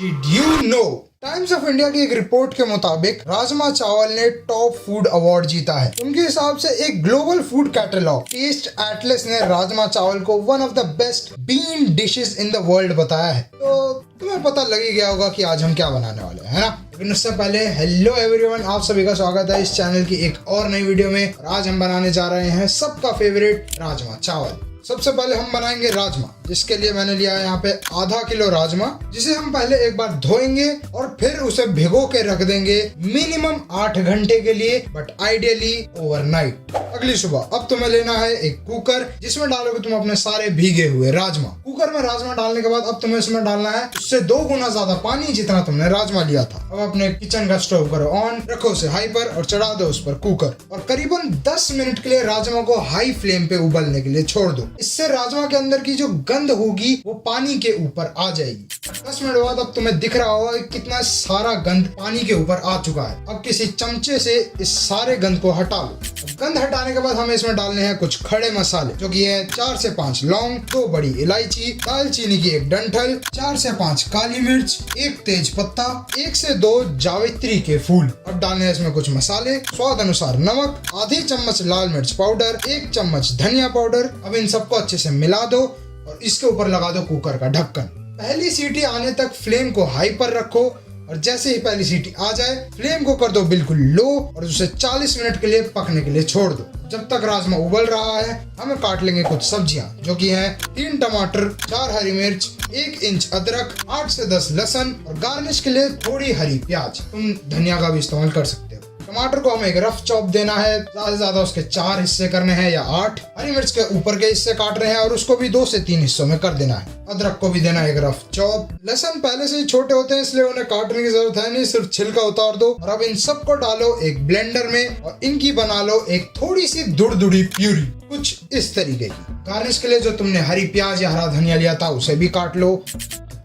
Did you know? Times of India की एक report के मुताबिक राजमा चावल ने टॉप फूड अवार्ड जीता है। उनके हिसाब से एक global food catalogue Taste Atlas ने राजमा चावल को one of the best bean dishes in the world बताया है। तो तुम्हें पता लग ही गया होगा कि आज हम क्या बनाने वाले हैं, है ना? लेकिन उससे पहले हेलो एवरीवन, आप सभी का स्वागत है इस चैनल की एक और नई वीडियो में। और आज हम बनाने जा रहे हैं सबका फेवरेट राजमा चावल। सबसे पहले हम बनाएंगे राजमा, जिसके लिए मैंने लिया है यहाँ पे आधा किलो राजमा, जिसे हम पहले एक बार धोएंगे और फिर उसे भिगो के रख देंगे मिनिमम 8 घंटे के लिए, बट आइडियली ओवरनाइट। अगली सुबह अब तुम्हें लेना है एक कुकर, जिसमें डालोगे तुम अपने सारे भीगे हुए राजमा। कुकर में राजमा डालने के बाद अब तुम्हें इसमें डालना है उससे 2 गुना ज्यादा पानी जितना तुमने राजमा लिया था। अब अपने किचन का स्टोव करो ऑन, रखो उसे हाई पर और चढ़ा दो उस पर कुकर, और करीबन 10 मिनट के लिए राजमा को हाई फ्लेम पे उबलने के लिए छोड़ दो। इससे राजमा के अंदर की जो गंध होगी वो पानी के ऊपर आ जाएगी। 10 मिनट बाद अब तुम्हें दिख रहा होगा कि कितना सारा गंद पानी के ऊपर आ चुका है। अब किसी चमचे से इस सारे गंद को हटा लो। गंद हटाने के बाद हमें इसमें डालने हैं कुछ खड़े मसाले, जो कि है 4 से 5 लौंग, 2 बड़ी इलायची, दालचीनी की 1 डंठल, 4 से 5 काली मिर्च, 1 तेज पत्ता, 1 से 2 जावित्री के फूल। अब डालने हैं इसमें कुछ मसाले, स्वाद अनुसार नमक, आधी चम्मच लाल मिर्च पाउडर, 1 चम्मच धनिया पाउडर। अब इन सबको अच्छे से मिला दो और इसके ऊपर लगा दो कुकर का ढक्कन। पहली सीटी आने तक फ्लेम को हाई पर रखो, और जैसे ही पहली सीटी आ जाए फ्लेम को कर दो बिल्कुल लो और उसे 40 मिनट के लिए पकने के लिए छोड़ दो। जब तक राजमा उबल रहा है हमें काट लेंगे कुछ सब्जियां, जो कि हैं 3 टमाटर, 4 हरी मिर्च, 1 इंच अदरक, 8 से 10 लहसुन, और गार्निश के लिए थोड़ी हरी प्याज। तुम धनिया का भी इस्तेमाल कर सकते हो। टमाटर को हमें एक रफ चॉप देना है, ज्यादा से ज्यादा उसके 4 हिस्से करने हैं या 8। हरी मिर्च के ऊपर के हिस्से काट रहे हैं और उसको भी 2 से 3 हिस्सों में कर देना है। अदरक को भी देना है एक रफ चॉप। लहसुन पहले से ही छोटे होते हैं इसलिए उन्हें काटने की जरूरत है नहीं, सिर्फ छिलका उतार दो। और अब इन सबको डालो एक ब्लेंडर में और इनकी बना लो एक थोड़ी सी दुड़दुड़ी प्यूरी, कुछ इस तरीके की। गार्निश के लिए जो तुमने हरी प्याज या हरा धनिया लिया था उसे भी काट लो।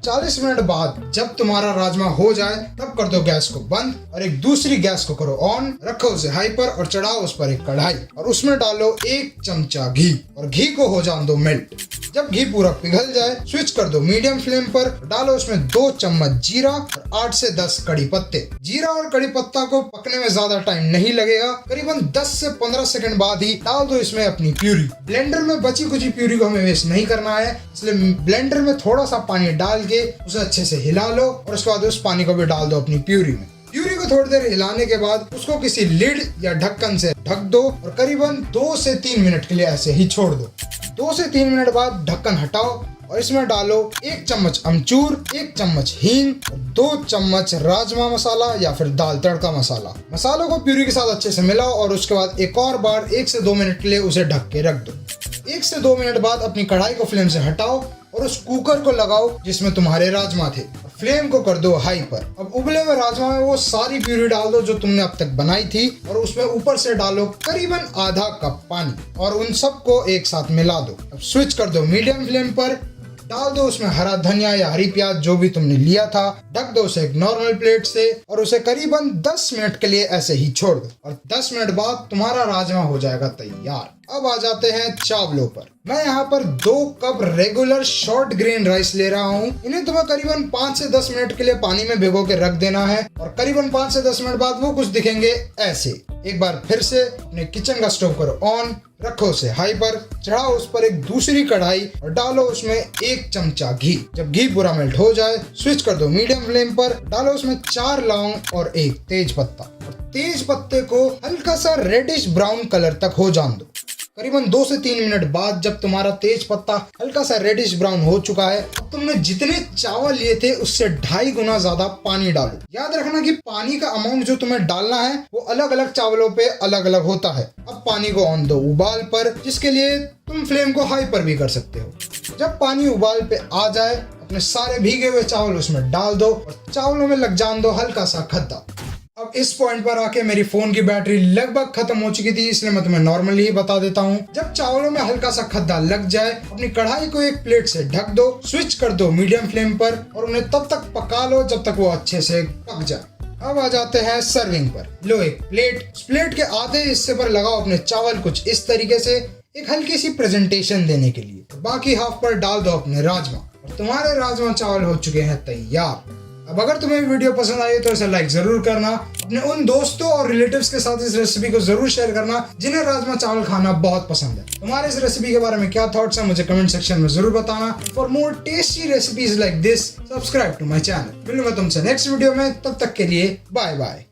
40 मिनट बाद जब तुम्हारा राजमा हो जाए तब कर दो गैस को बंद और एक दूसरी गैस को करो ऑन, रखो उसे हाई पर और चढ़ाओ उस पर एक कढ़ाई और उसमें डालो 1 चमचा घी और घी को हो जाने दो मेल्ट। जब घी पूरा पिघल जाए स्विच कर दो मीडियम फ्लेम पर, डालो उसमें 2 चम्मच जीरा और 8 से 10 कड़ी पत्ते। जीरा और कड़ी पत्ता को पकने में ज्यादा टाइम नहीं लगेगा, करीबन 10 से 15 सेकंड बाद ही डाल दो इसमें अपनी प्यूरी। ब्लेंडर में बची कुची प्यूरी को हमें वेस्ट नहीं करना है, इसलिए ब्लेंडर में थोड़ा सा पानी डाल के उसे अच्छे से हिला लो और उसके बाद उस पानी को भी डाल दो अपनी प्यूरी में। प्यूरी को थोड़ी देर हिलाने के बाद उसको किसी लिड या ढक्कन से ढक दो और करीबन 2 से 3 मिनट के लिए ऐसे ही छोड़ दो। 2 से 3 मिनट बाद ढक्कन हटाओ और इसमें डालो 1 चम्मच अमचूर, 1 चम्मच हींग, 2 चम्मच राजमा मसाला या फिर दाल तड़का मसाला। मसालों को प्यूरी के साथ अच्छे से मिलाओ और उसके बाद एक और बार 1 से 2 मिनट के लिए उसे ढक के रख दो। 1 से 2 मिनट बाद अपनी कढ़ाई को फ्लेम से हटाओ और उस कुकर को लगाओ जिसमें तुम्हारे राजमा थे। फ्लेम को कर दो हाई पर। अब उबले हुए राजमा में वो सारी प्यूरी डाल दो जो तुमने अब तक बनाई थी और उसमें ऊपर से डालो करीबन आधा कप पानी और उन सबको एक साथ मिला दो। अब स्विच कर दो मीडियम फ्लेम पर, डाल दो उसमें हरा धनिया या हरी प्याज जो भी तुमने लिया था, ढक दो उसे एक नॉर्मल प्लेट से और उसे करीबन 10 मिनट के लिए ऐसे ही छोड़ दो और 10 मिनट बाद तुम्हारा राजमा हो जाएगा तैयार। अब आ जाते हैं चावलों पर। मैं यहाँ पर 2 cup regular short grain rice ले रहा हूँ। इन्हें तुम्हें करीबन 5 से 10 मिनट के लिए पानी में भिगो के रख देना है और करीबन 5 से 10 मिनट बाद वो कुछ दिखेंगे ऐसे। एक बार फिर से अपने किचन का स्टोव करो ऑन, रखो उसे हाई पर, चढ़ाओ उस पर एक दूसरी कढ़ाई और डालो उसमें 1 चमचा घी। जब घी पूरा मेल्ट हो जाए स्विच कर दो मीडियम फ्लेम पर, डालो उसमें 4 लौंग और 1 तेज पत्ता। तेज पत्ते को हल्का सा रेडिश ब्राउन कलर तक हो जाने दो। करीबन 2 से 3 मिनट बाद जब तुम्हारा तेज पत्ता हल्का सा रेडिश ब्राउन हो चुका है, अब तुमने जितने चावल लिए थे उससे 2.5 गुना ज्यादा पानी डालो। याद रखना कि पानी का अमाउंट जो तुम्हें डालना है वो अलग अलग चावलों पे अलग अलग होता है। अब पानी को ऑन दो उबाल पर, जिसके लिए तुम फ्लेम को हाई पर भी कर सकते हो। जब पानी उबाल पे आ जाए अपने सारे भीगे हुए चावल उसमें डाल दो और चावलों में लग जान दो हल्का सा खद्दा। अब इस पॉइंट पर आके मेरी फोन की बैटरी लगभग खत्म हो चुकी थी, इसलिए मैं तुम्हें नॉर्मली ही बता देता हूँ। जब चावलों में हल्का सा खद्दा लग जाए अपनी कढ़ाई को एक प्लेट से ढक दो, स्विच कर दो मीडियम फ्लेम पर और उन्हें तब तक पका लो जब तक वो अच्छे से पक जाए। अब आ जाते हैं सर्विंग पर। लो एक प्लेट, उस प्लेट के आधे हिस्से पर लगाओ अपने चावल कुछ इस तरीके से, एक हल्की सी प्रेजेंटेशन देने के लिए। बाकी हाफ पर डाल दो अपने राजमा और तुम्हारे राजमा चावल हो चुके हैं तैयार। अब अगर तुम्हें वीडियो पसंद आई तो इसे लाइक जरूर करना, अपने उन दोस्तों और रिलेटिव्स के साथ इस रेसिपी को जरूर शेयर करना जिन्हें राजमा चावल खाना बहुत पसंद है। तुम्हारे इस रेसिपी के बारे में क्या थॉट्स हैं मुझे कमेंट सेक्शन में जरूर बताना। For more tasty recipes like this subscribe to my channel. मिलूंगा तुमसे नेक्स्ट वीडियो में, तब तक के लिए बाय बाय।